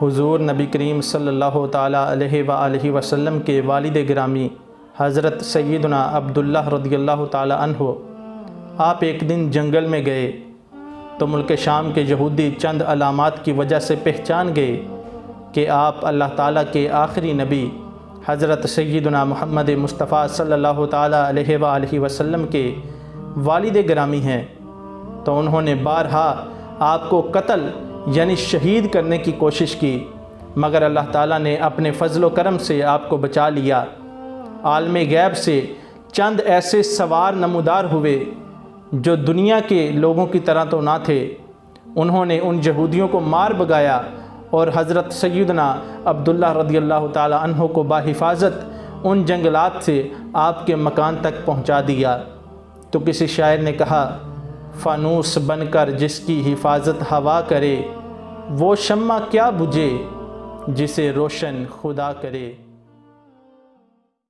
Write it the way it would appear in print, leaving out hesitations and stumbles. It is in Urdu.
حضور نبی کریم صلی اللہ تعالیٰ علیہ وآلہ وسلم کے والد گرامی حضرت سیدنا عبداللہ رضی اللہ تعالیٰ عنہ آپ ایک دن جنگل میں گئے تو ملک شام کے یہودی چند علامات کی وجہ سے پہچان گئے کہ آپ اللہ تعالیٰ کے آخری نبی حضرت سیدنا محمد مصطفیٰ صلی اللہ تعالیٰ علیہ وآلہ وسلم کے والد گرامی ہیں، تو انہوں نے بارہا آپ کو قتل یعنی شہید کرنے کی کوشش کی، مگر اللہ تعالیٰ نے اپنے فضل و کرم سے آپ کو بچا لیا۔ عالم غیب سے چند ایسے سوار نمودار ہوئے جو دنیا کے لوگوں کی طرح تو نہ تھے، انہوں نے ان یہودیوں کو مار بگایا اور حضرت سیدنا عبداللہ رضی اللہ تعالیٰ عنہ کو بحفاظت ان جنگلات سے آپ کے مکان تک پہنچا دیا۔ تو کسی شاعر نے کہا، فانوس بن کر جس کی حفاظت ہوا کرے، وہ شمع کیا بجھے جسے روشن خدا کرے۔